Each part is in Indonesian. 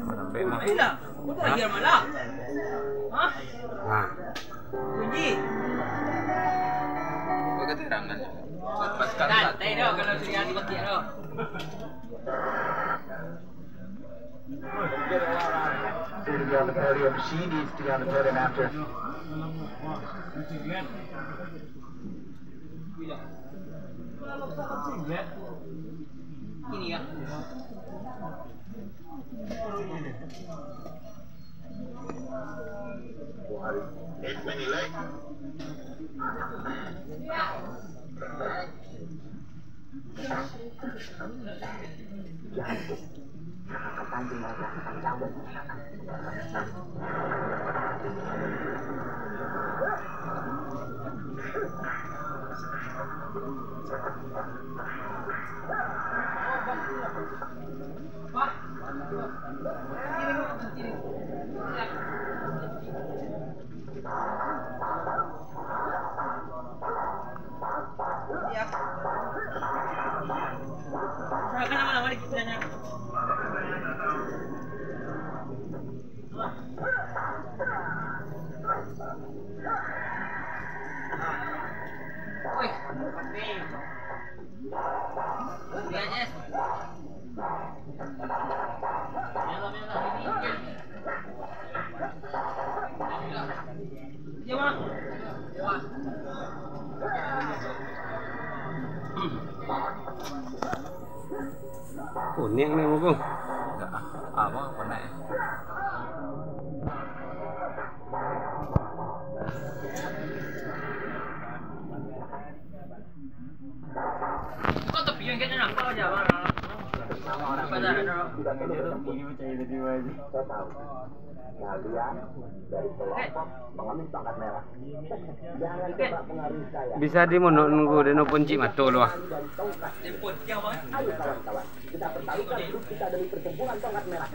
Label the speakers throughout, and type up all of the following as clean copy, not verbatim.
Speaker 1: Sampai mah.
Speaker 2: Ayolah, kau tu lagi malah. Hah?
Speaker 1: Nah,
Speaker 2: Kunci.
Speaker 3: Kau keterangan. Lepaskan
Speaker 2: Santai dah kalau sudah dipakai dah.
Speaker 4: To be on the podium, she needs to be on the podium after.
Speaker 2: Ini ya. Serahkan nama-nama di kitanya. Wih, lihatnya. Merah ini. Ya, Mak. Ya.
Speaker 1: kuning nih Bung.
Speaker 3: Enggak. Apa naik?
Speaker 2: Kau tepi yang kayaknya nampak aja, Bang. Pada ada.
Speaker 4: Saya tahu. Kalian dari kelompok pengemis tongkat merah. Jangan coba pengaruhi saya.
Speaker 1: Bisa di nunggu deno punci mato loh.
Speaker 2: Jemput dia, Bang.
Speaker 4: Ayo kawan-kawan, kita pertaruhkan grup kita dari perkumpulan tongkat merah.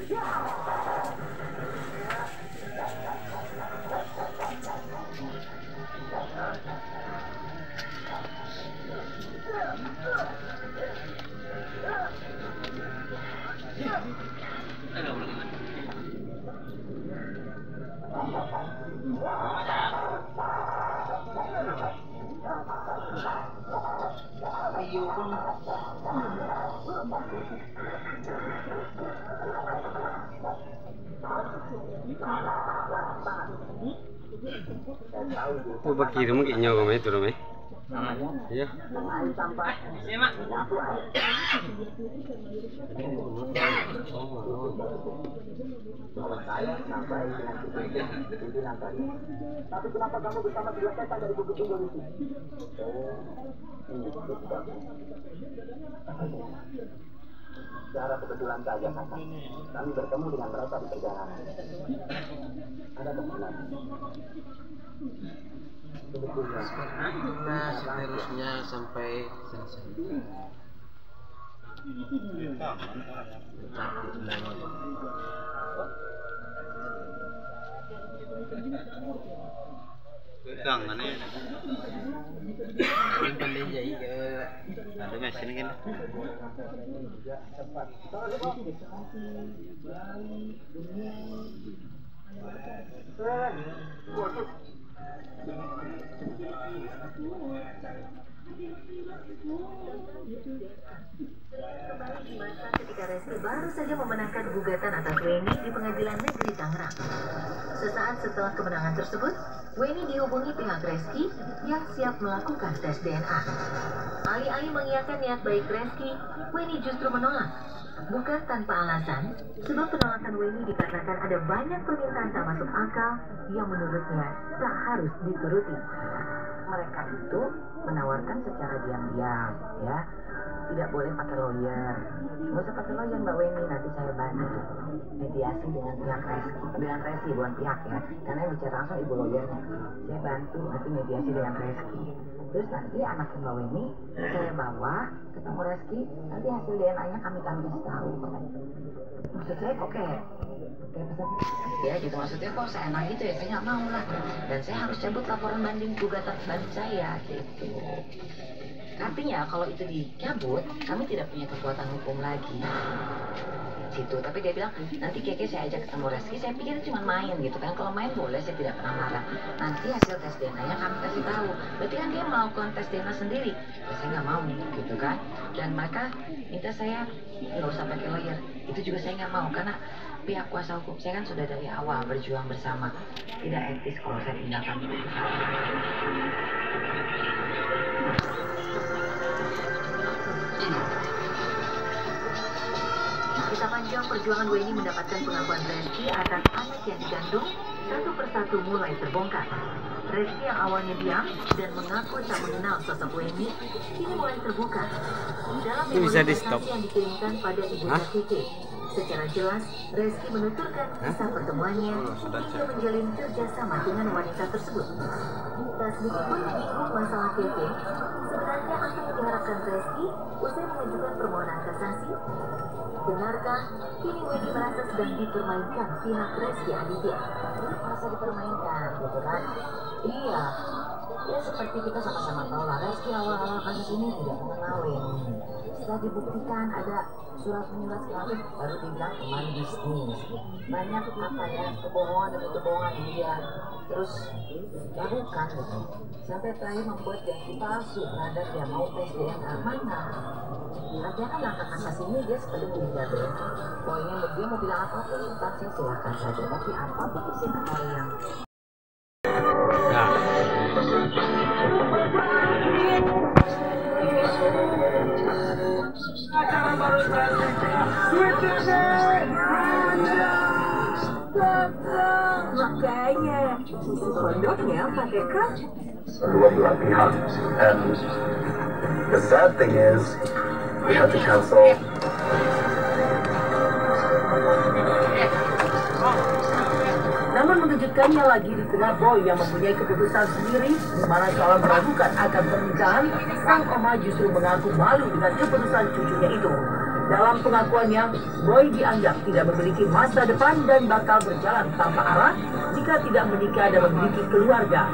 Speaker 1: Tuh bagi itu mungkin nyawa kami itu dong Iya.
Speaker 2: Sini, Mak.
Speaker 4: Saya sampai dengan pimpinan tadi. Tapi kenapa kamu bersama dua setan dari Bukit Tinggi itu? Ini sebab. Secara kebetulan saja, kakak. Kami bertemu dengan mereka di perjalanan. Ada kebetulan.
Speaker 3: Nah, seterusnya sampai selesai.
Speaker 1: Tangan ini.
Speaker 3: Ini pandai jadi ke
Speaker 1: Ada mesin kan?
Speaker 5: Kembali di masa ketika Reski baru saja memenangkan gugatan atas Weni di Pengadilan Negeri Tangerang. Sesaat setelah kemenangan tersebut, Weni dihubungi pihak Reski yang siap melakukan tes DNA. Alih-alih mengiyakan niat baik Reski, Weni justru menolak. Bukan tanpa alasan, sebab penolakan Weni dikarenakan ada banyak permintaan tak masuk akal yang menurutnya tak harus dituruti. Mereka itu menawarkan secara diam-diam, ya. Tidak boleh pakai lawyer. Nggak usah pakai lawyer Mbak Weni, nanti saya bantu mediasi dengan pihak Reski. Dengan Reski, bukan pihak ya. Karena yang bicara langsung ibu lawyernya. Saya bantu nanti mediasi dengan Reski. Terus nanti anak Mbak Weni saya bawa ketemu Reski. Nanti hasil DNA-nya kami kasih tahu. Maksud saya kok kayak pesan ya gitu, maksudnya kok seenak gitu ya, saya nggak mau lah. Dan saya harus cabut laporan banding gugatan banding saya gitu. Artinya kalau itu dicabut, kami tidak punya kekuatan hukum lagi.
Speaker 6: situ. Tapi dia bilang nanti Keke saya ajak ketemu Reski. Saya pikir cuma main gitu kan. Kalau main boleh, saya tidak pernah marah. Nanti hasil tes DNA-nya kami kasih tahu. Berarti kan dia melakukan tes DNA sendiri. Ya, saya nggak mau gitu kan. Dan mereka minta saya nggak usah pakai lawyer. Itu juga saya nggak mau karena pihak kuasa hukum saya kan sudah dari awal berjuang bersama. Tidak etis kalau saya tinggalkan keputusan.
Speaker 5: Kisah panjang perjuangan Weni mendapatkan pengakuan Reski atas anak yang digandung satu persatu mulai terbongkar. Reski yang awalnya diam dan mengaku tak mengenal sosok Weni kini mulai terbuka. Dalam memori yang dikirimkan pada ibu Keke, secara jelas Reski menuturkan kisah pertemuannya hingga menjalin kerjasama dengan wanita tersebut. Tak sedikit pun menyinggung masalah Keke. Sebenarnya apa yang diharapkan Reski usai mengajukan permohonan kasasi? Benarkah kini Weni merasa sedang dipermainkan pihak Reski Aditya?
Speaker 6: Merasa dipermainkan gitu kan? Iya. Ya seperti kita sama-sama tahu lah, Reski awal-awal kasus ini tidak mengenalin. Setelah dibuktikan ada surat menyurat segala macam, baru dibilang teman bisnis. Banyak apa ya, kebohongan demi kebohongan dia terus lakukan gitu. Sampai terakhir membuat janji palsu terhadap dia mau tes DNA mana. Artinya kan langkah kasasi ini dia seperti menghindar ya. Pokoknya dia mau bilang apapun tentang saya silahkan saja, tapi apa bukti hal yang
Speaker 5: makanya kondoknya pakai kram.
Speaker 4: Kedua belah pihak. And the sad thing is we had to cancel.
Speaker 7: Namun mengejutkannya lagi di tengah Boy yang mempunyai keputusan sendiri di mana soal meragukan akan pernikahan, sang oma justru mengaku malu dengan keputusan cucunya itu. Dalam pengakuannya, Boy dianggap tidak memiliki masa depan dan bakal berjalan tanpa arah jika tidak menikah dan memiliki keluarga.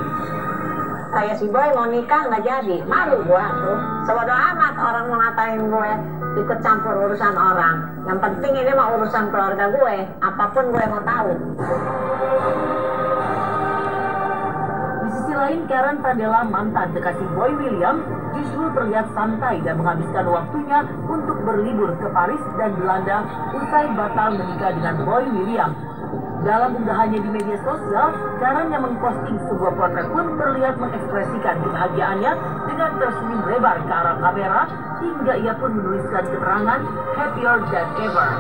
Speaker 8: Saya si Boy mau nikah nggak jadi, malu gua tuh. Sebodoh amat orang mau ngatain gue ikut campur urusan orang. Yang penting ini mah urusan keluarga gue, apapun gue mau tahu.
Speaker 7: Di sisi lain, Karen Pradella, mantan kekasih Boy William, justru terlihat santai dan menghabiskan waktunya untuk berlibur ke Paris dan Belanda usai batal menikah dengan Boy William. Dalam unggahannya di media sosial, Karen yang mengposting sebuah potret pun terlihat mengekspresikan kebahagiaannya dengan tersenyum lebar ke arah kamera hingga ia pun menuliskan keterangan happier than ever.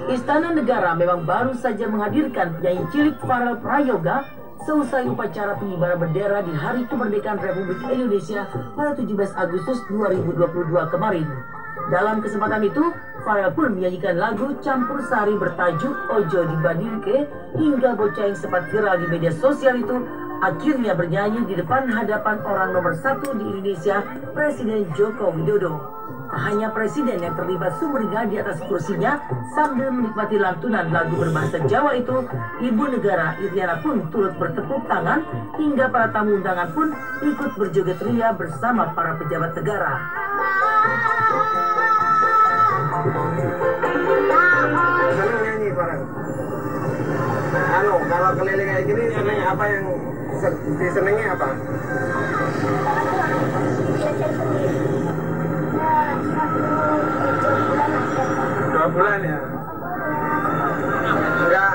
Speaker 7: Istana Negara memang baru saja menghadirkan penyanyi cilik Farel Prayoga seusai upacara pengibaran bendera di Hari Kemerdekaan Republik Indonesia pada 17 Agustus 2022 kemarin. Dalam kesempatan itu, Farel pun menyanyikan lagu campur sari bertajuk Ojo Dibandingke hingga bocah yang sempat viral di media sosial itu akhirnya bernyanyi di depan hadapan orang nomor 1 di Indonesia, Presiden Joko Widodo. Hanya presiden yang terlibat sumringah di atas kursinya sambil menikmati lantunan lagu berbahasa Jawa itu, Ibu Negara Iriana pun turut bertepuk tangan hingga para tamu undangan pun ikut berjoget ria bersama para pejabat negara.
Speaker 9: Senang nyanyi bareng. Kalau keliling kayak gini senang apa yang disenangi apa? 2 bulan ya.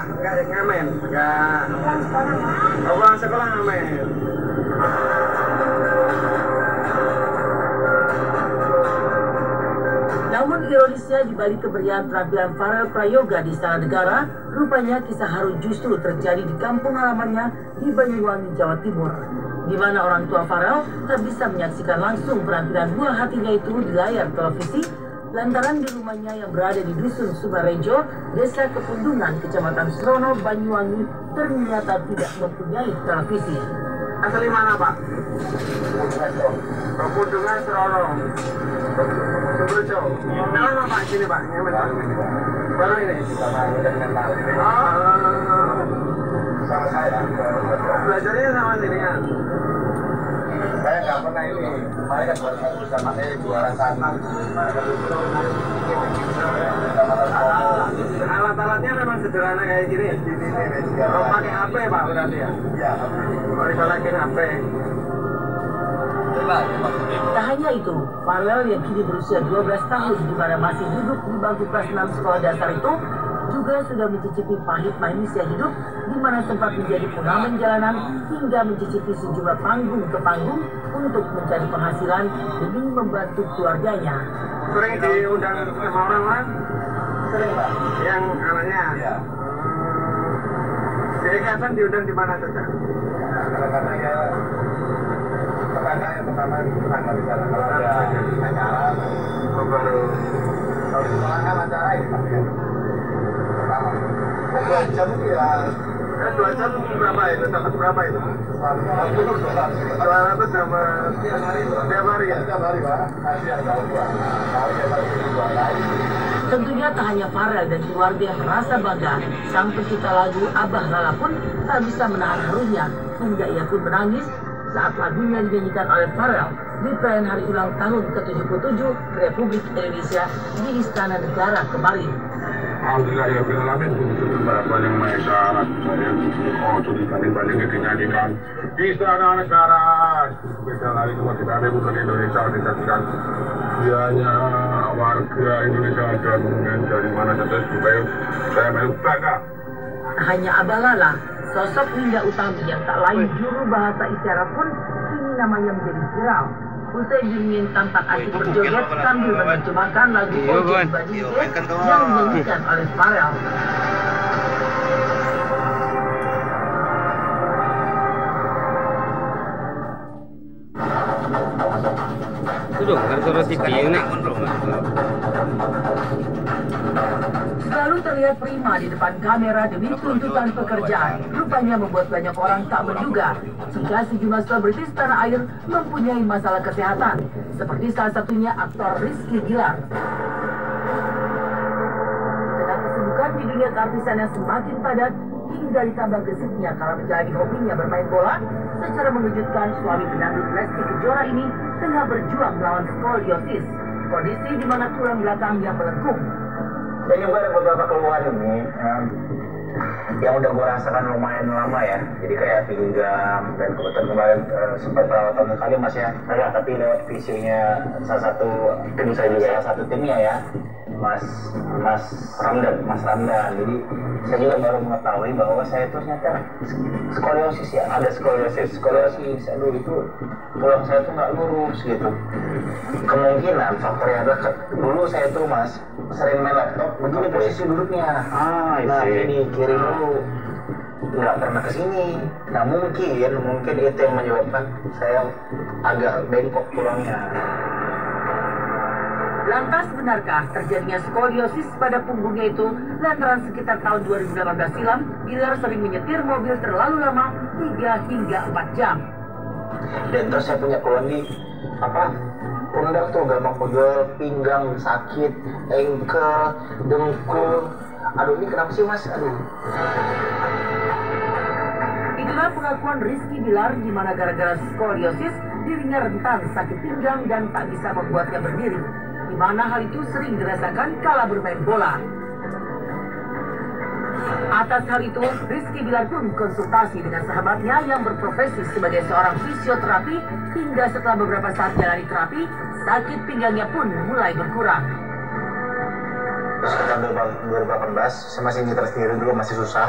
Speaker 9: Enggak ngamen, enggak. Oh, pulang sekolah ngamen.
Speaker 7: Menangisnya di balik kemeriahan penampilan Farel Prayoga di Istana Negara, rupanya kisah haru justru terjadi di kampung halamannya di Banyuwangi, Jawa Timur, di mana orang tua Farel tak bisa menyaksikan langsung penampilan buah hatinya itu di layar televisi lantaran di rumahnya yang berada di Dusun Sumarejo, Desa Kepundungan, Kecamatan Srono, Banyuwangi ternyata tidak mempunyai televisi.
Speaker 9: Asli mana, Pak? Kepundungan Srono. Sumarejo. Mana Pak sini, Pak? Nyemen, Pak. Baru ini. Sama saya. Belajarnya sama sini kan? Saya nggak pernah ini. Kemarin kan baru bisa pakai juara sana. Alat-alatnya memang sederhana kayak gini. Oh, pakai HP Pak berarti ya? Iya. Oh, dibalakin HP.
Speaker 7: Tak hanya itu, Farel yang kini berusia 12 tahun di mana masih duduk di bangku kelas 6 sekolah dasar itu juga sudah mencicipi pahit manisnya hidup di mana sempat menjadi pengamen jalanan hingga mencicipi sejumlah panggung ke panggung untuk mencari penghasilan demi membantu keluarganya.
Speaker 9: Sering diundang sama orang-orang? Sering Pak. Yang anaknya? Iya. Kegiatan diundang di mana saja? Kadang-kadang ya tetangga yang pertama tetangga di sana. Kalau ada acara baru kalau di sekolah kan acara ini Pak ya. Pertama 2 jam itu ya 2 jam berapa itu? Dapat berapa itu? 200 sama tiap hari ya? Tiap hari Pak. Kasihan kalau 2 hari.
Speaker 7: Tentunya tak hanya Farel dan keluarga yang merasa bangga, sang pencipta lagu Abah Lala pun tak bisa menahan harunya hingga ia pun menangis saat lagunya dinyanyikan oleh Farel di perayaan hari ulang tahun ke-77 Republik Indonesia di Istana Negara kemarin.
Speaker 9: Alhamdulillah ya alamin beberapa yang mereka saya dibanding dinyanyikan di Istana Negara. Beda lagi cuma kita ada bukan Indonesia dikasihkan dianya warga Indonesia dan dari mana saja supaya saya bangga.
Speaker 7: Hanya Abah Lala, sosok Winda Utami yang tak lain juru bahasa isyarat pun kini namanya menjadi viral. Usai dirinya tampak asik berjoget sambil menerjemahkan lagu Ojek Badingke yang dinyanyikan oleh Farel.
Speaker 1: Sudah, kan suruh TV ini.
Speaker 7: Selalu terlihat prima di depan kamera demi tuntutan pekerjaan, rupanya membuat banyak orang tak menduga jika sejumlah selebritis tanah air mempunyai masalah kesehatan, seperti salah satunya aktor Rizky Bilar. Tengah kesibukan di dunia keartisan yang semakin padat, hingga ditambah gesitnya kala menjalani hobinya bermain bola, secara mengejutkan suami pedangdut Lesti Kejora ini tengah berjuang melawan skoliosis, kondisi di mana tulang belakangnya melengkung.
Speaker 4: Saya juga ada beberapa keluhan ini yang udah gue rasakan lumayan lama ya. Jadi kayak pinggang dan kebetulan kemarin sempat perawatan sekali Mas ya. Tapi lewat visinya salah satu tim saya juga, salah satu timnya ya, Mas Ramdan. Jadi saya juga baru mengetahui bahwa saya itu ternyata skoliosis ya, ada skoliosis. Aduh itu tulang saya tuh nggak lurus gitu. Kemungkinan faktornya adalah dulu saya tuh Mas sering main laptop begini posisi duduknya. Nah ini kiri dulu nggak pernah kesini. Nah mungkin itu yang menyebabkan saya agak bengkok tulangnya.
Speaker 7: Lantas benarkah terjadinya skoliosis pada punggungnya itu lantaran sekitar tahun 2018 silam Bilar sering menyetir mobil terlalu lama 3 hingga 4 jam.
Speaker 4: Dan terus saya punya keluhan di pundak tuh gampang pegel, pinggang sakit, engkel, dengkul. Aduh ini kenapa sih Mas? Aduh.
Speaker 7: Itulah pengakuan Rizky Bilar di mana gara-gara skoliosis dirinya rentan sakit pinggang dan tak bisa membuatnya berdiri, di mana hal itu sering dirasakan kala bermain bola. Atas hal itu, Rizky Bilar pun konsultasi dengan sahabatnya yang berprofesi sebagai seorang fisioterapi, hingga setelah beberapa saat jalani terapi, sakit pinggangnya pun mulai berkurang.
Speaker 4: sekitar 2018 saya masih nyetir sendiri dulu, masih susah.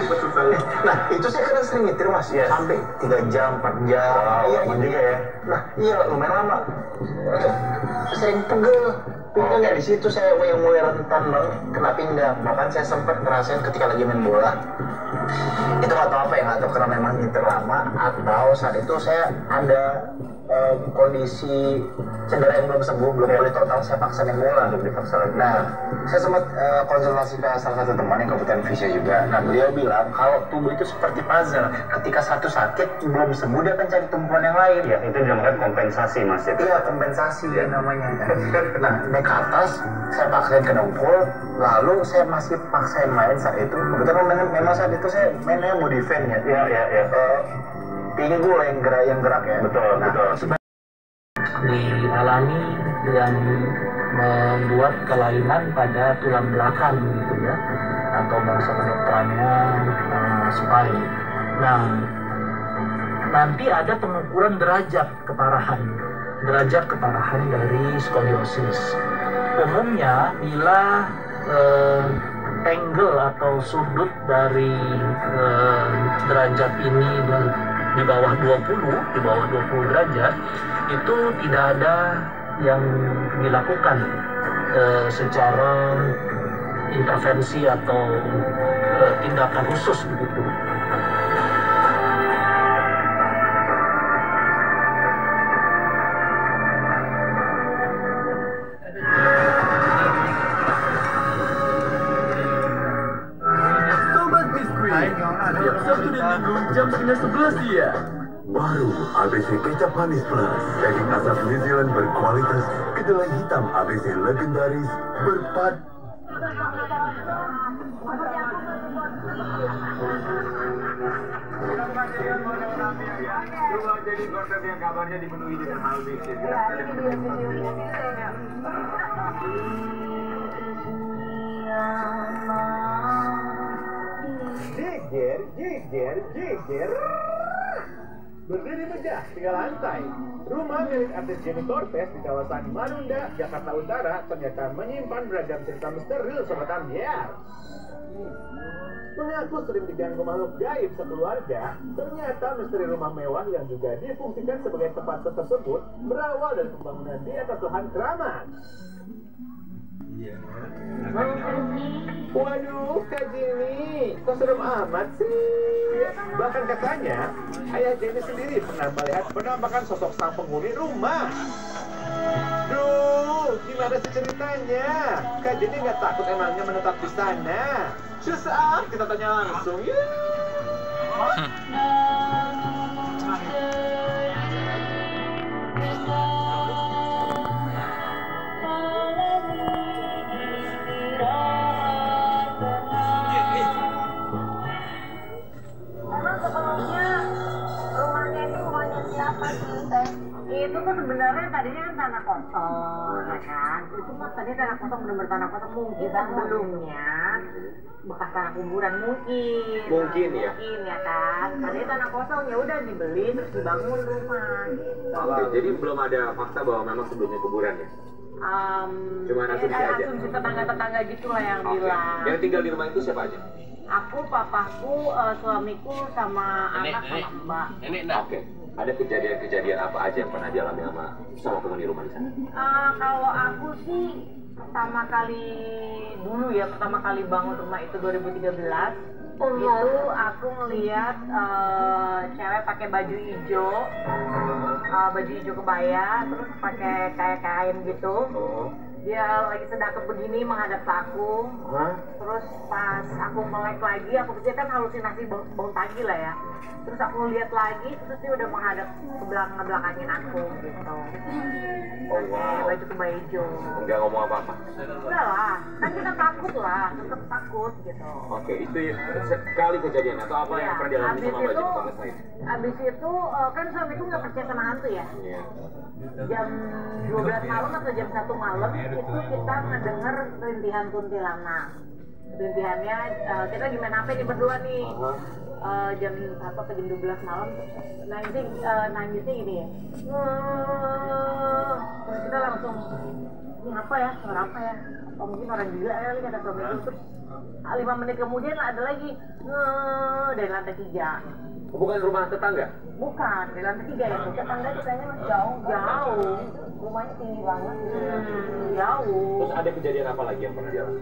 Speaker 4: Susah ya. Nah itu saya kadang sering nyetir mas, sampai 3 jam 4 jam. Iya juga ya. Nah iya lumayan lama. Sering pegel. Pinggang ya di situ saya yang mulai rentan banget kena pinggang. Bahkan saya sempat ngerasain ketika lagi main bola. Itu nggak tahu apa ya, nggak tahu karena memang nyetir lama atau saat itu saya ada kondisi cedera yang belum sembuh, belum pulih total, saya paksa main bola untuk dipaksa lagi. Nah, saya sempat konsultasi ke salah satu teman yang kebetulan fisio juga. Nah, beliau bilang kalau tubuh itu seperti puzzle, ketika satu sakit belum sembuh dia akan cari tumpuan yang lain. Ya, itu dinamakan kompensasi mas. Iya, kompensasi ya namanya. Nah, naik ke atas, saya paksain ke dengkul, lalu saya masih paksain main saat itu. Kebetulan memang saat itu saya mainnya body fan ya. Iya. Pinggul yang gerak ya. Betul.
Speaker 7: Dialami yang membuat kelainan pada tulang belakang gitu ya, atau bahasa kedokterannya spine. Nah, nanti ada pengukuran derajat keparahan dari skoliosis. Umumnya bila angle atau sudut dari derajat ini di bawah 20 derajat itu tidak ada yang dilakukan secara intervensi atau tindakan khusus begitu.
Speaker 10: Sabtu dan Minggu jam 9.11 ya. Baru ABC Kecap Manis Plus, daging asap New Zealand berkualitas, kedelai hitam ABC legendaris berpad.
Speaker 9: Jadi konten yang kabarnya dipenuhi dengan hal bisnis. Jeger. Berdiri megah 3 lantai, rumah milik artis Jenny Torres di kawasan Marunda, Jakarta Utara ternyata menyimpan beragam cerita misteri sobat ambiar. Mengaku sering diganggu makhluk gaib sekeluarga, ternyata misteri rumah mewah yang juga difungsikan sebagai tempat tersebut berawal dari pembangunan di atas lahan keramat. Waduh, Kak Jenny, kok serem amat sih? Bahkan katanya, ayah Jenny sendiri pernah melihat penampakan sosok sang penghuni rumah. Duh, gimana sih ceritanya? Kak Jenny nggak takut emangnya menetap di sana? Susah, kita tanya langsung ya.
Speaker 8: Itu tuh sebenarnya tadinya kan tanah kosong, ya kan? Itu mah tadi tanah kosong, bener-bener tanah kosong mungkin sebelumnya bekas tanah kuburan mungkin ya kan? Tadi tanah kosong ya udah dibeli terus dibangun rumah. Gitu.
Speaker 3: Oke, jadi belum ada fakta bahwa memang sebelumnya kuburan ya? Cuma asumsi aja. Asumsi
Speaker 8: tetangga-tetangga gitulah yang bilang.
Speaker 3: Yang tinggal di rumah itu siapa aja?
Speaker 8: Aku, papaku, suamiku, sama anak sama mbak.
Speaker 3: Oke. Ada kejadian-kejadian apa aja yang pernah dialami sama penghuni rumah di sana?
Speaker 8: Kalau aku sih pertama kali bangun rumah itu 2013. Itu aku ngeliat cewek pakai baju hijau kebaya, terus pakai kayak kain gitu. Dia lagi sedekap begini menghadap ke aku. Terus pas aku melek lagi, aku pikir kan halusinasi bangun pagi lah ya. Terus aku lihat lagi, terus dia udah menghadap ke belakangin aku gitu.
Speaker 3: Oh wow.
Speaker 8: Baju kebaya hijau.
Speaker 3: Enggak ngomong apa-apa?
Speaker 8: Enggak lah, kan kita takut lah, tetap takut gitu.
Speaker 3: Oke, itu sekali kejadian atau apa yang pernah dialami sama Mbak Jenny Torres lain?
Speaker 8: Abis itu, kan suamiku nggak percaya sama hantu ya.
Speaker 3: Iya.
Speaker 8: Jam 12 malam atau jam 1 malam itu kita ngedenger rintihan kuntilanak. Rintihannya kita lagi main HP nih berdua nih. Jam 1 ke jam 12 malam nangisnya gini ya. Terus kita langsung ini apa ya, suara apa ya? Oh, mungkin orang gila ya, kata suami itu. Terus 5 menit kemudian ada lagi dari lantai 3.
Speaker 3: Bukan rumah tetangga?
Speaker 8: Bukan, di lantai 3 ya. Tetangga kitanya masih jauh. Rumahnya tinggi banget. Jauh.
Speaker 3: Terus ada kejadian apa lagi yang pernah dialami?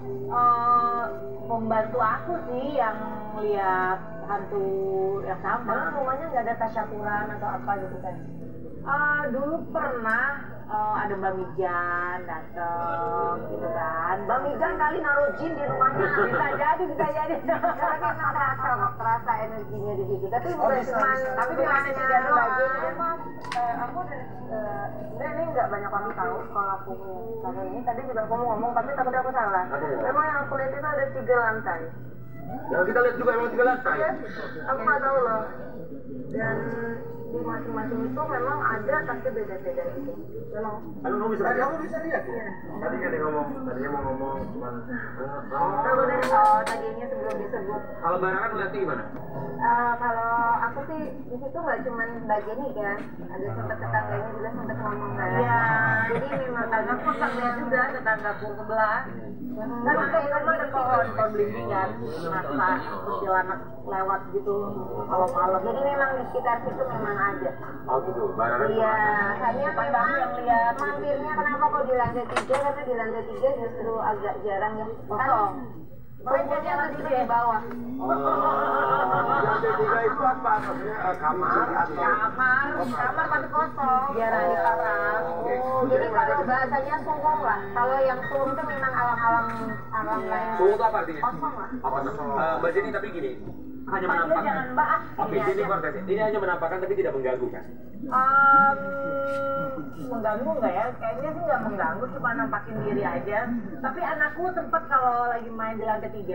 Speaker 8: Pembantu aku sih yang lihat hantu yang sama. Rumahnya nggak ada tasyakuran atau apa gitu kan? Dulu pernah ada Mbak Mijan dateng gitu kan. Mbak Mijan kali naruh jin di rumahnya. Bisa jadi. Tapi emang terasa energinya di situ. Tapi bukan cuma, tapi bukan hanya doang. Aku ini nggak banyak orang tahu kalau aku punya ini. Tadi juga aku ngomong, tapi takut aku salah. Memang yang aku lihat itu ada 3 lantai.
Speaker 3: Yang kita lihat juga emang 3 lantai.
Speaker 8: Aku nggak tahu loh. Dan di masing-masing itu memang ada, tapi beda-beda gitu. Memang.
Speaker 3: Kamu bisa lihat ya? Tadi kan dia ngomong, tadinya mau ngomong cuman.
Speaker 8: Tadinya sebelum disebut.
Speaker 3: Kalau barangan lihatnya gimana?
Speaker 8: Kalau aku sih di situ nggak cuma bagian ini kan, ada sempat tetangganya juga sempat ngomong kan. Iya. Jadi memang tetanggaku lihat juga tetanggaku sebelah. Kan ada pohon belimbing kan, masa perjalanan lewat gitu kalau malam. Jadi memang di sekitar situ memang ada.
Speaker 3: Oh gitu, barangan.
Speaker 8: Iya, hanya memang yang lihat mampirnya kenapa kok di lantai 3, karena di lantai 3 justru agak jarang yang kosong. Pengennya lebih di bawah.
Speaker 3: Lantai 3 itu apa? Maksudnya kamar
Speaker 8: tapi kosong. Jarang diparang. Jadi kalau bahasanya sungguh lah. Kalau yang sungguh itu memang alam lain.
Speaker 3: Sungguh itu apa artinya?
Speaker 8: Kosong lah.
Speaker 3: Apa tuh? Mbak Jenny tapi gini, hanya menampakkan.
Speaker 8: Jangan mbak.
Speaker 3: Oke, Jenny Cortez. Ini hanya menampakkan tapi tidak mengganggu kan?
Speaker 8: Mengganggu nggak ya? Kayaknya sih nggak mengganggu, cuma nampakin diri aja. Tapi anakku sempat kalau lagi main di lantai 3,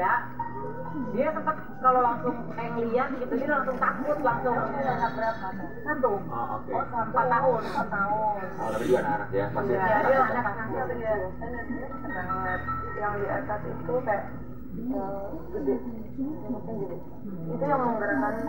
Speaker 8: dia sempat kalau langsung ngeliat gitu, dia langsung takut langsung. Berapa? 1.
Speaker 3: Oh, oke.
Speaker 8: 4 tahun.
Speaker 3: Oh, tapi juga anak ya, pasti.
Speaker 8: Ya, dia anak tapi dia ngeliat yang di atas itu kayak gede. Itu yang menggerakkan barang.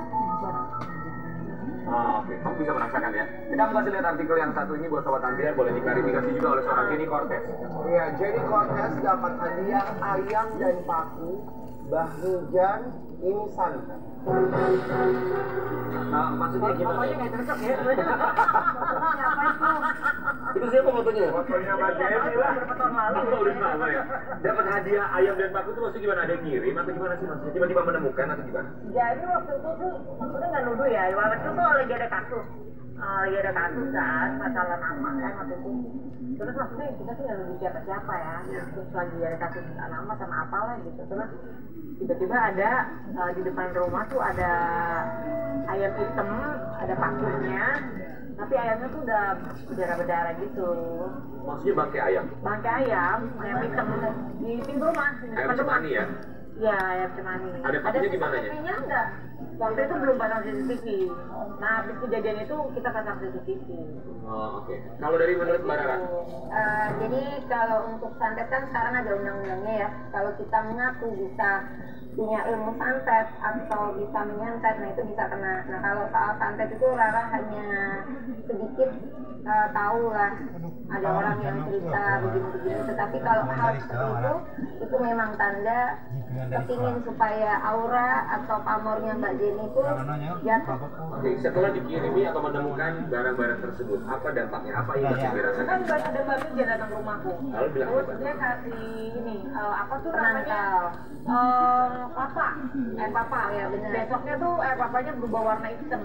Speaker 3: Oh, oke. Kamu bisa merasakan ya. Kita mau kasih lihat artikel yang satu ini buat sobat ambiar, boleh diklarifikasi juga oleh seorang Jenny Cortez.
Speaker 11: Iya, Jenny Cortez dapat hadiah ayam dan paku, Mbah Mijan, ini santan.
Speaker 3: Maksudnya gimana?
Speaker 8: Pokoknya nggak cocok ya.
Speaker 3: Itu siapa fotonya?
Speaker 11: Fotonya Mbak Jenny lah.
Speaker 8: Berapa tahun lalu?
Speaker 3: Udah lama ya. Dapat hadiah ayam dan paku itu maksudnya gimana? Ada yang ngirim atau gimana sih maksudnya? Tiba-tiba menemukan atau gimana?
Speaker 8: Jadi waktu itu tuh, maksudnya nggak nuduh ya. Waktu itu tuh lagi ada kasus. Kan, masalah nama kan waktu itu. Terus maksudnya kita sih nggak nuduh siapa ya. Terus lagi ada kasus nama sama apalah gitu. Terus tiba-tiba ada di depan rumah tuh ada ayam hitam, ada pakunya. Tapi ayamnya tuh udah berdarah-berdarah gitu.
Speaker 3: Maksudnya bangkai ayam?
Speaker 8: Bangkai ayam hitam di pintu rumah.
Speaker 3: Ayam cemani ya?
Speaker 8: Iya, ayam cemani.
Speaker 3: Ada pakunya di mananya?
Speaker 8: CCTV-nya enggak. Waktu itu belum pasang CCTV. Nah, habis kejadian itu kita pasang CCTV.
Speaker 3: Oh, oke. Kalau dari menurut Mbak Rara?
Speaker 8: Jadi kalau untuk santet kan sekarang ada undang-undangnya ya. Kalau kita mengaku bisa punya ilmu santet atau bisa menyantet, nah itu bisa kena. Nah kalau soal santet itu Rara hanya sedikit tahu lah. Ada orang yang cerita begini-begini. Tetapi kalau hal seperti itu memang tanda kepingin supaya aura atau pamornya Mbak Jenny itu jatuh.
Speaker 3: Oke, setelah dikirimi atau menemukan barang-barang tersebut, apa dampaknya? Apa yang bisa dirasakan?
Speaker 8: Kan ada Mbak Jenny datang ke rumahku.
Speaker 3: Lalu bilang
Speaker 8: Terus
Speaker 3: apa?
Speaker 8: dia kasih ini, apa tuh namanya? Papa. Papa ya benar. Besoknya tuh papanya berubah warna hitam.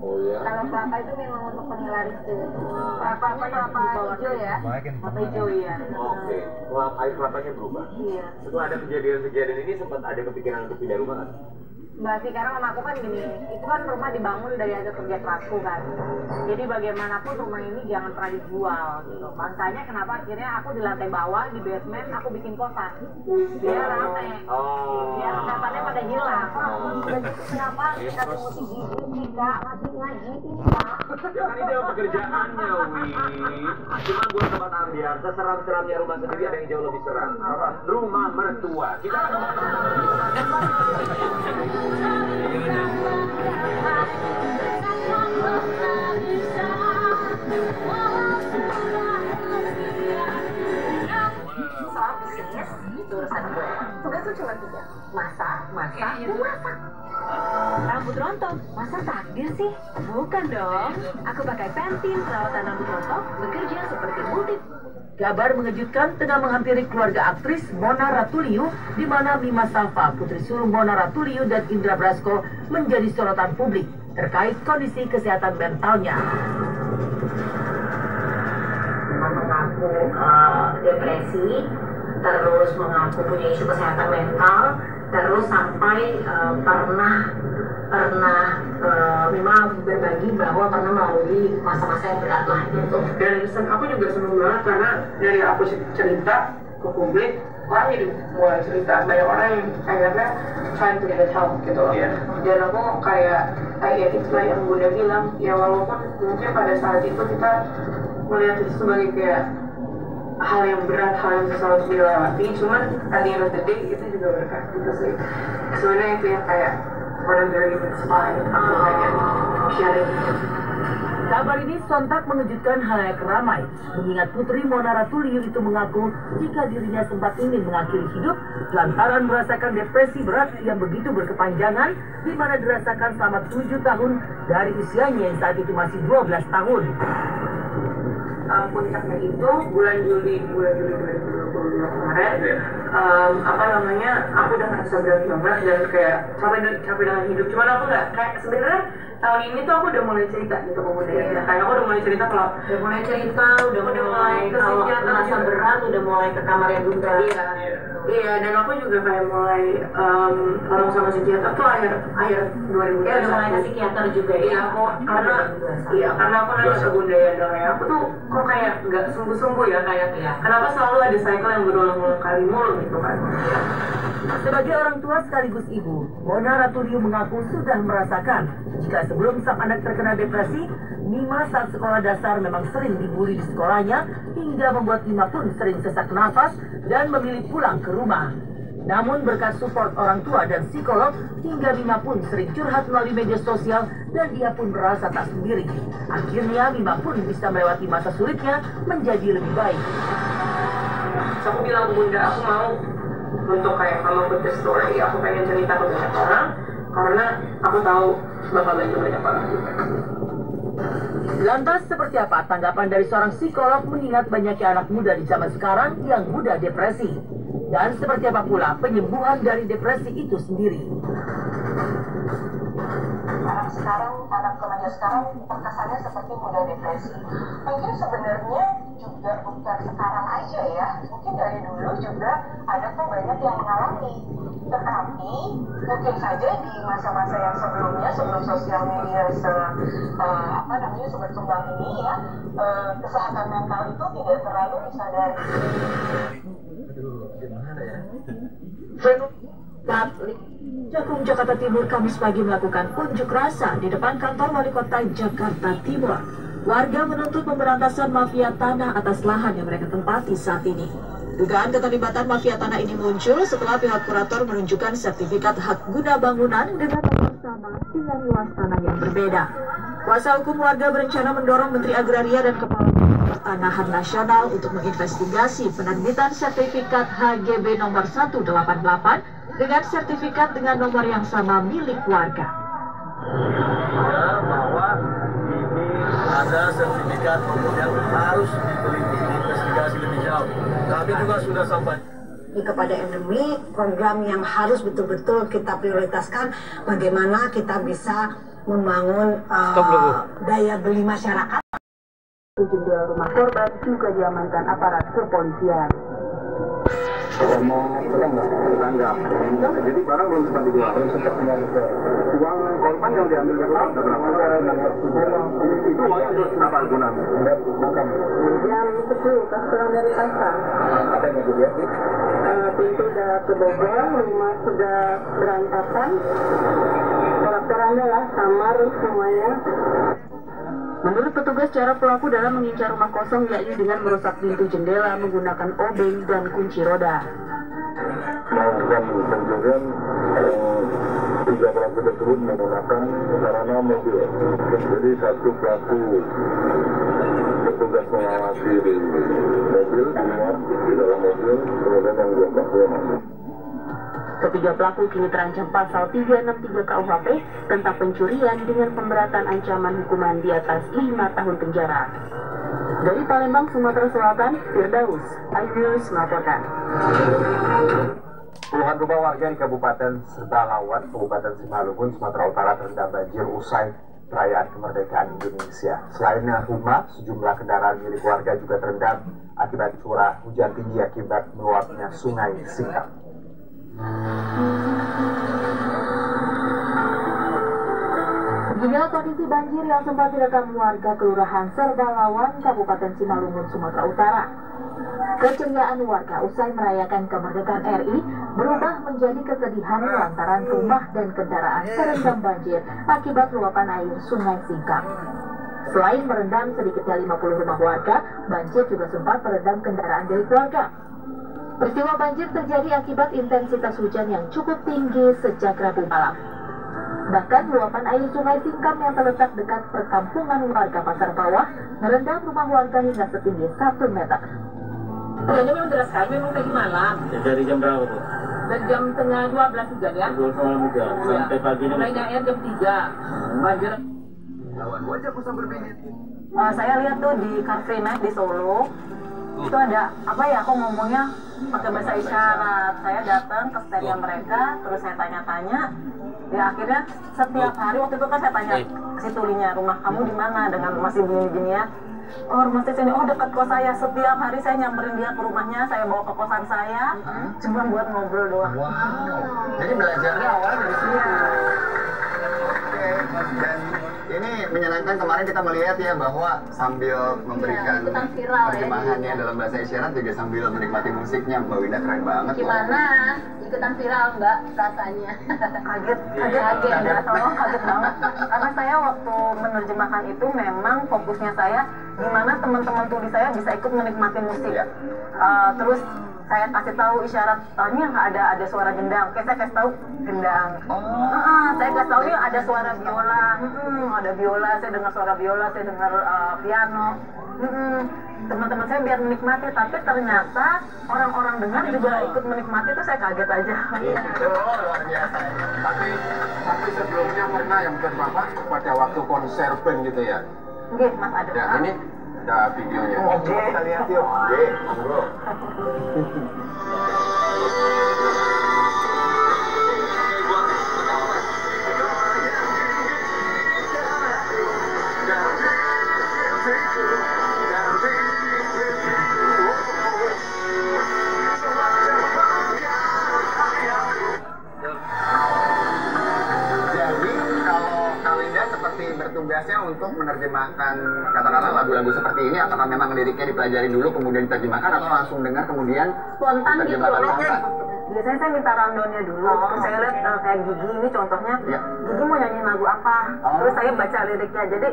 Speaker 3: Oh ya.
Speaker 8: Kalau kelapa itu memang untuk penilar itu. Kelapanya apa hijau ya? Apa hijau ya.
Speaker 3: Oke. Air kelapanya berubah.
Speaker 8: Iya.
Speaker 3: Setelah ada kejadian-kejadian ini sempat ada kepikiran untuk pindah rumah kan?
Speaker 8: Mbak sih, karena mamaku kan gini, itu kan rumah dibangun dari hasil kerja kerasku kan. Jadi bagaimanapun rumah ini jangan pernah dijual gitu. Makanya kenapa akhirnya aku di lantai bawah, di basement, aku bikin kosan. Biar rame. Biar setannya pada hilang. Kenapa kita mesti gigit jika masih ngaji ini Kak?
Speaker 3: Ya kan itu pekerjaannya, Wi. Cuma buat sobat ambiar, seseram-seramnya rumah sendiri ada yang jauh lebih seram. Rumah mertua. Kita
Speaker 12: bisa
Speaker 6: tuh cuma 3. Masak, dan masak.
Speaker 5: Rambut rontok, masa takdir sih? Bukan dong. Aku pakai Pantene perawatan rambut rontok, bekerja seperti multi.
Speaker 7: Kabar mengejutkan tengah menghampiri keluarga aktris Mona Ratuliu, di mana Mima Safa, putri sulung Mona Ratuliu dan Indra Brasko menjadi sorotan publik terkait kondisi kesehatan mentalnya.
Speaker 8: Mengaku depresi, terus mengaku punya isu kesehatan mental, terus sampai pernah memang berbagi bahwa pernah melalui masa-masa yang berat lah gitu.
Speaker 12: Dan aku juga senang banget karena dari aku cerita ke publik, orang jadi mulai cerita, banyak orang yang akhirnya trying to get help gitu loh. Dan aku kayak itulah yang Bunda bilang, ya walaupun mungkin pada saat itu kita melihat itu sebagai kayak hal yang berat, hal yang susah untuk dilewati, cuman at the end of the day itu juga berkah gitu sih. Sebenarnya itu yang kayak one of the reasons why aku pengen sharing.
Speaker 7: Kabar ini sontak mengejutkan halayak ramai, mengingat putri Mona Ratuliu itu mengaku jika dirinya sempat ingin mengakhiri hidup lantaran merasakan depresi berat yang begitu berkepanjangan, di mana dirasakan selama 7 tahun dari usianya yang saat itu masih 12 tahun.
Speaker 12: Puncaknya itu bulan Juli 2022 kemarin, aku udah ngerasa berat banget dan kayak capek dengan hidup. Cuman aku nggak kayak sebenarnya tahun ini tuh aku udah mulai cerita gitu ke Bunda ya. Kayak aku udah mulai cerita kalau
Speaker 8: udah mulai kalau merasa berat, udah mulai ke kamarnya Bunda.
Speaker 12: Iya, dan aku juga kayak mulai ngomong sama psikiater tuh akhir 2021.
Speaker 8: Udah mulai ke psikiater juga ya.
Speaker 12: Karena aku nanya ke Bunda ya dong ya, aku tuh kok kayak nggak sembuh ya kayak kenapa selalu ada cycle yang berulang-ulang kali mulu gitu kan.
Speaker 7: Sebagai orang tua sekaligus ibu, Mona Ratuliu mengaku sudah merasakan jika sebelum sang anak terkena depresi, Mima saat sekolah dasar memang sering dibully di sekolahnya hingga membuat Mima pun sering sesak nafas dan memilih pulang ke rumah. Namun berkat support orang tua dan psikolog, hingga Mima pun sering curhat melalui media sosial dan ia pun merasa tak sendiri. Akhirnya Mima pun bisa melewati masa sulitnya menjadi lebih baik.
Speaker 12: Aku bilang ke Bunda, aku mau untuk kayak mama put the story, aku pengen cerita ke banyak orang karena aku tahu bakal bantu banyak orang juga.
Speaker 7: Lantas seperti apa tanggapan dari seorang psikolog mengingat banyaknya anak muda di zaman sekarang yang mudah depresi? Dan seperti apa pula penyembuhan dari depresi itu sendiri?
Speaker 6: Anak remaja sekarang terkesannya seperti mudah depresi. Mungkin sebenarnya juga bukan sekarang aja ya, mungkin dari dulu juga ada kok banyak yang mengalami. Tetapi mungkin saja di masa-masa yang sebelumnya, sebelum sosial media seberkembang ini ya, kesehatan mental itu tidak terlalu disadari.
Speaker 5: Jakung, Jakarta Timur, Kamis pagi melakukan unjuk rasa di depan kantor Wali Kota Jakarta Timur. Warga menuntut pemberantasan mafia tanah atas lahan yang mereka tempati saat ini. Dugaan keterlibatan mafia tanah ini muncul setelah pihak kurator menunjukkan sertifikat hak guna bangunan dengan nomor sama dengan luas tanah yang berbeda. Kuasa hukum warga berencana mendorong Menteri Agraria dan Kepala Pertanahan Nasional untuk menginvestigasi penerbitan sertifikat HGB nomor 188 dengan sertifikat dengan nomor yang sama milik warga.
Speaker 13: Bahwa ini ada sertifikat yang harus diteliti, diinvestigasi lebih jauh. Kami juga sudah sampai
Speaker 8: kepada endemi, program yang harus betul-betul kita prioritaskan, bagaimana kita bisa membangun daya beli masyarakat.
Speaker 5: Jendela rumah korban juga diamankan aparat kepolisian.
Speaker 9: Mau tetangga. Jadi barang belum sempat dijual. Belum sempat dijual. Uang korban yang diambil dari orang berapa? Itu uangnya untuk apa gunanya? Bukan.
Speaker 6: Jam 10 pas pulang dari pasar.
Speaker 9: Apa yang dia?
Speaker 6: Pintu udah kebobol, rumah sudah berantakan. Korak-koraknya lah, kamar semuanya.
Speaker 5: Menurut petugas, cara pelaku dalam mengincar rumah kosong yakni dengan merusak pintu jendela menggunakan obeng dan kunci roda.
Speaker 9: Melakukan pencurian, 3 pelaku tersebut menggunakan sarana mobil. Jadi satu pelaku petugas mengawasi di mobil, di luar, di dalam mobil, kemudian yang 2 pelaku yang masuk.
Speaker 14: Ketiga pelaku kini terancam pasal 363 KUHP tentang pencurian dengan pemberatan ancaman hukuman di atas 5 tahun penjara. Dari Palembang, Sumatera Selatan, Firdaus, iNews melaporkan.
Speaker 4: Puluhan rumah warga di Kabupaten Serbalawan, Kabupaten Simalungun, Sumatera Utara terendam banjir usai perayaan kemerdekaan Indonesia. Selain rumah, sejumlah kendaraan milik warga juga terendam akibat curah hujan tinggi akibat meluapnya Sungai Singkang.
Speaker 14: Beginilah kondisi banjir yang sempat direkam warga Kelurahan Serbalawan, Kabupaten Simalungun, Sumatera Utara. Keceriaan warga usai merayakan kemerdekaan RI berubah menjadi kesedihan lantaran rumah dan kendaraan terendam banjir akibat luapan air Sungai Singkang. Selain merendam sedikitnya 50 rumah warga, banjir juga sempat merendam kendaraan milik warga. Peristiwa banjir terjadi akibat intensitas hujan yang cukup tinggi sejak Rabu malam. Bahkan luapan air Sungai Singkang yang terletak dekat perkampungan warga Pasar Bawah merendam rumah warga hingga setinggi 1 meter.
Speaker 12: Hujannya memang deras sekali, memang tadi malam.
Speaker 13: Dari jam berapa, Bu?
Speaker 12: Dari jam setengah 12 hujan ya.
Speaker 13: 12 malam juga, sampai pagi ini.
Speaker 12: Mulainya air jam 3. Banjir.
Speaker 6: Saya lihat tuh di Car Free Night di Solo, itu ada apa ya, aku ngomongnya pakai bahasa isyarat. Saya datang ke standnya mereka, terus saya tanya-tanya. Ya akhirnya setiap hari, waktu itu kan saya tanya si tulinya, rumah kamu di mana, dengan masih begini-gini ya. Oh, rumah saya sini, oh dekat kos saya. Setiap hari saya nyamperin dia ke rumahnya, saya bawa ke kosan saya, cuma buat ngobrol doang.
Speaker 4: Wow. Jadi belajarnya awalnya dari sini. Oke, dan ini menyenangkan, kemarin kita melihat ya bahwa sambil memberikan terjemahannya dalam bahasa isyarat juga sambil menikmati musiknya. Mbak Winda keren banget.
Speaker 15: Gimana? Ikutan viral Mbak rasanya?
Speaker 6: Kaget banget. Karena saya waktu menerjemahkan itu memang fokusnya saya gimana teman-teman tuli saya bisa ikut menikmati musik. Terus saya kasih tahu isyarat, ini ada suara gendang. Oke, saya kasih tahu gendang. Saya kasih tahu ini ada suara biola. Ada biola, saya dengar suara biola, saya dengar piano. Teman-teman saya biar menikmati, tapi ternyata orang-orang dengar juga ikut menikmati, itu saya kaget aja.
Speaker 4: Itu luar biasa. Tapi sebelumnya pernah yang berbapak pada waktu konser band gitu ya?
Speaker 6: Oke, Mas ada.
Speaker 4: Ya, ini ada videonya. Oke, kita lihat yuk. Oke, monggo. Bertugasnya untuk menerjemahkan katakanlah lagu-lagu seperti ini, apakah memang liriknya dipelajari dulu kemudian diterjemahkan atau langsung dengar kemudian
Speaker 6: spontan gitu loh? Biasanya saya minta rundownnya dulu, terus saya lihat kayak Gigi ini contohnya, Gigi mau nyanyiin lagu apa, terus saya baca liriknya. Jadi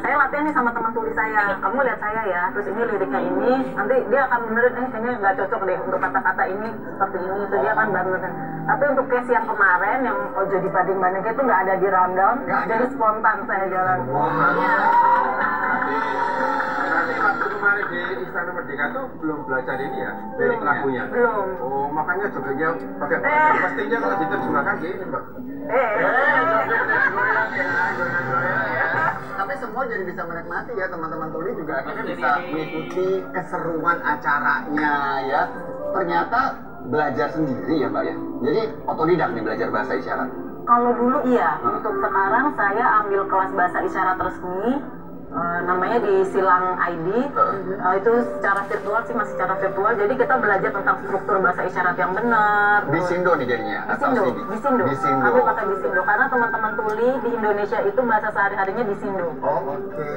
Speaker 6: saya latihan nih sama teman tulis saya, kamu lihat saya ya, terus ini liriknya ini, nanti dia akan benerin, kayaknya nggak cocok deh untuk kata-kata ini seperti ini, itu dia akan benerin. Tapi untuk case yang kemarin yang Ojo dibanding-banding itu nggak ada di rundown, jadi spontan saya jalan.
Speaker 9: Berarti waktu kemarin di Istana Merdeka tuh belum belajar ini ya, lirik lagunya?
Speaker 6: Belum.
Speaker 9: Oh, makanya jogetnya pakai pastinya kalau diterjemahkan gini, Mbak.
Speaker 4: Tapi semua jadi bisa menikmati ya, teman-teman tuli juga akhirnya bisa mengikuti keseruan acaranya ya. Ternyata belajar sendiri ya Mbak ya, jadi otodidak nih belajar bahasa isyarat.
Speaker 6: Kalau dulu iya, untuk sekarang saya ambil kelas bahasa isyarat resmi, namanya di Silang ID, itu secara virtual sih, masih secara virtual, jadi kita belajar tentang struktur bahasa isyarat yang benar.
Speaker 4: Bisindo nih jadinya?
Speaker 6: Bisindo. Aku pakai Bisindo, karena teman-teman tuli di Indonesia itu bahasa sehari-harinya Bisindo.
Speaker 4: Oke.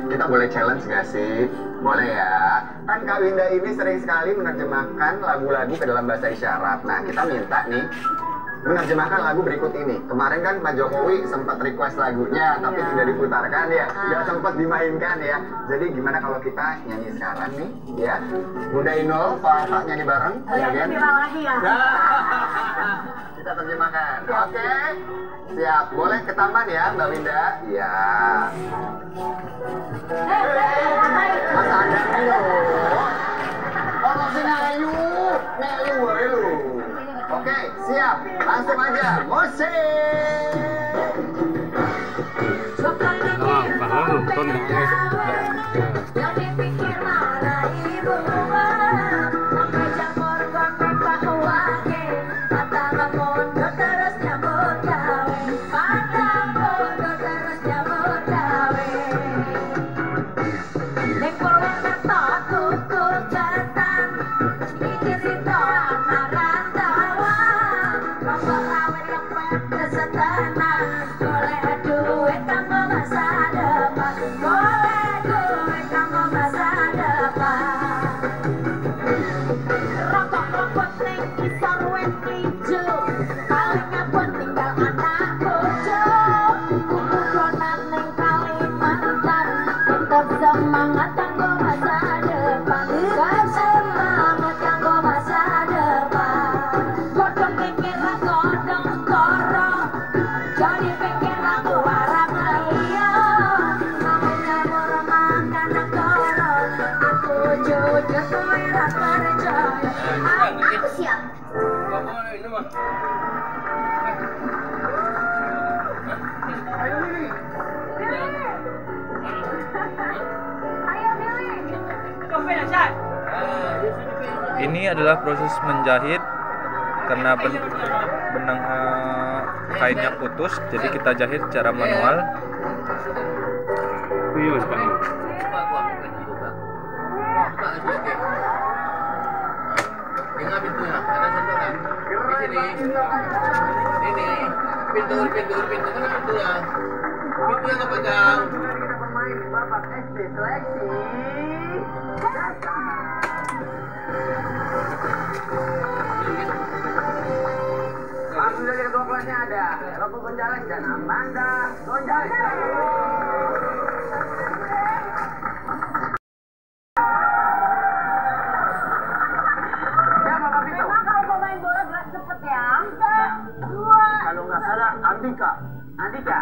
Speaker 4: Kita boleh challenge gak sih? Boleh ya. Kan Kak Winda ini sering sekali menerjemahkan lagu-lagu ke dalam bahasa isyarat. Nah, kita minta nih menerjemahkan lagu berikut ini. Kemarin kan Pak Jokowi sempat request lagunya, tapi tidak diputarkan ya, tidak sempat dimainkan ya. Jadi gimana kalau kita nyanyi sekarang nih, ya? Bunda Inul, Pak nyanyi bareng, ya kan?
Speaker 6: Lagi ya.
Speaker 4: Kita terjemahkan. Oke, siap. Boleh ke taman ya, Mbak Winda? Ya. Mas ada nih loh. Oh, sini ayu, nih ayu, lu.
Speaker 11: Langsung aja, musik.
Speaker 1: Padahal nonton
Speaker 6: Yang dipikir mana ibu pakai jamur kontek bahwake mata mundur terus nyambut gawe mata mundur terus nyambut gawe ning purwana tuku tetan iki sito anaran dawan rambut awet yang pedes tenan golek duit kanggo masa depan golek duit kanggo masa depan rokok-rokok ning isor wet ijo paling abot tinggal anak bojo kudu donat ning Kalimantan tetep semangat kanggo masa depan tetep semangat kanggo masa depan godhong mikir godhong koro jadi pikir aku warang liya ngawur makan koro aku jujur kowe ra percaya aku siap
Speaker 16: Ini adalah proses menjahit karena benang kainnya putus, jadi kita jahit secara manual.
Speaker 1: Iya, Pak.
Speaker 2: Tinggal pintunya, ada sentuhan. Di sini. Ini pintu kan pintunya. Pintu yang kepegang.
Speaker 11: Kita bermain di babak SD seleksi. Langsung saja kedua kelasnya ada Roko Gonjales dan Amanda Gonjales. Siapa Pak Vito?
Speaker 8: Memang kalau pemain bola gerak cepet ya? Dua.
Speaker 11: Kalau nggak salah Andika Mahesa.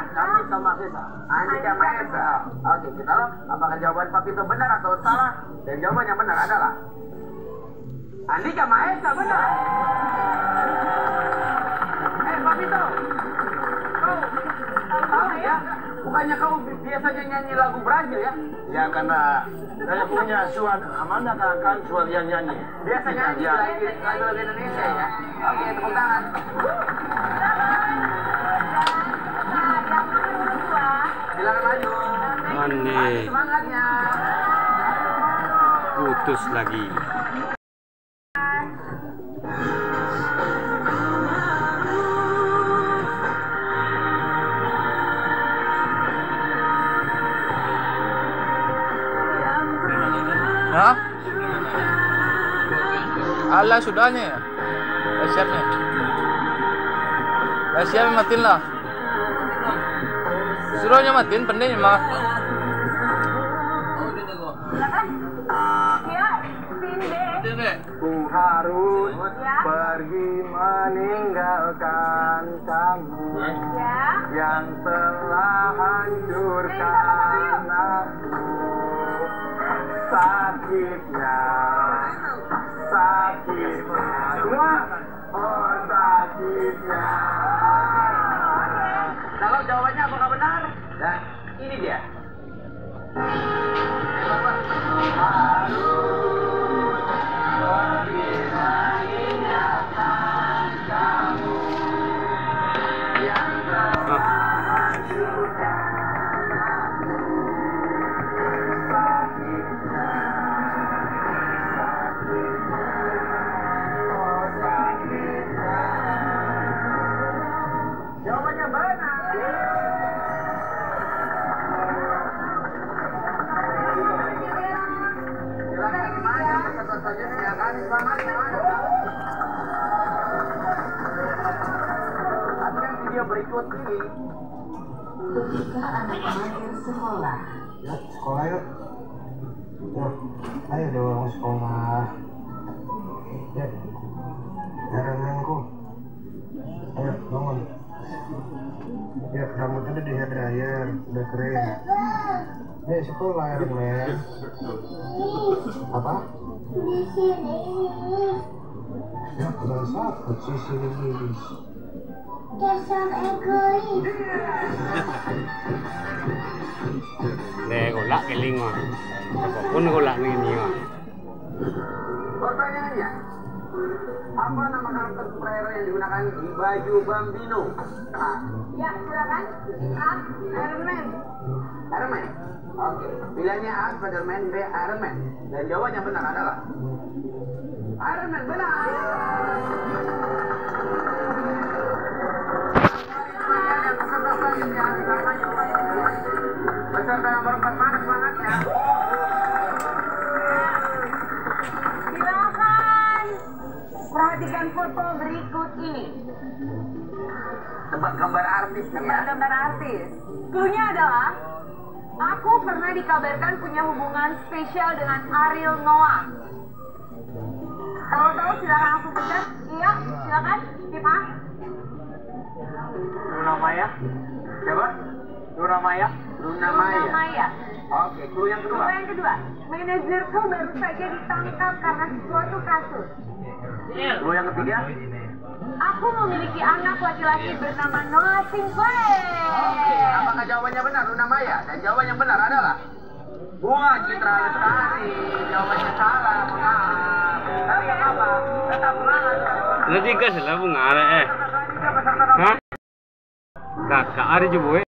Speaker 11: Andika Mahesa. Oke, kita lihat apakah jawaban Pak Vito benar atau salah. Dan jawabannya benar adalah Andika Mahesa benar. Pak Vito, kau tahu ya? Bukannya kau biasanya nyanyi lagu Brazil ya?
Speaker 13: Ya karena saya punya suara Amanda kan suara yang nyanyi.
Speaker 11: Biasa nyanyi lagu Indonesia ya? Oke, tepuk tangan. Silakan maju.
Speaker 1: Mane
Speaker 11: Semangatnya.
Speaker 1: putus lagi.
Speaker 16: Hah? Allah sudahnya ya? Siapnya? Siap matiin lah. Suruhnya matiin pendeknya mah.
Speaker 11: Ku harus pergi meninggalkan kamu yang telah hancurkan aku. Sakitnya, semua, oh sakitnya. Kalau jawabannya apakah benar? Dan ini dia. Jawabannya benar. Silakan maju peserta selanjutnya kan semangatnya. Nantikan video berikut ini.
Speaker 6: Ketika anak akhir sekolah.
Speaker 11: Ya, sekolah yuk. Yuk, ayo dong sekolah. Ya, jangan nangku. Ayo, bangun. Ya, rambutnya udah di hair dryer, udah kering. Ayo sekolah ya, men. Apa?
Speaker 6: Di sini.
Speaker 11: Ya, udah sakit sih sini.
Speaker 17: Dasar egois.
Speaker 1: Deh, golak keling mah. Apapun golak ini mah.
Speaker 11: Pertanyaannya, apa nama karakter superhero yang digunakan di baju Bambino? A.
Speaker 15: Ya, silakan. A. Iron Man.
Speaker 11: Iron Man. Oke, pilihannya A. Spider-Man, B. Iron Man. Dan jawaban yang benar adalah Iron Man benar. Peserta nomor 4 mana semangatnya?
Speaker 8: Silakan perhatikan foto berikut ini.
Speaker 11: Tebak gambar artis nih ya.
Speaker 8: Tebak gambar artis. Cluenya adalah aku pernah dikabarkan punya hubungan spesial dengan Ariel Noah. Kalau tahu silakan langsung pencet. Iya, silakan. Siapa?
Speaker 11: Luna Maya. Siapa? Luna Maya. Luna Maya. Oke, clue yang kedua.
Speaker 8: Clue yang kedua. Manajerku baru saja ditangkap karena suatu kasus.
Speaker 11: Clue yang ketiga.
Speaker 8: Aku memiliki anak laki-laki bernama Noah Sinclair.
Speaker 11: Oke, apakah jawabannya benar Luna Maya? Dan jawaban yang benar adalah Bunga Citra Lestari. Jawabannya salah, maaf. Tapi nggak apa-apa, tetap semangat.
Speaker 1: Nanti gas lah bunga Hah? Kakak ada juga boy.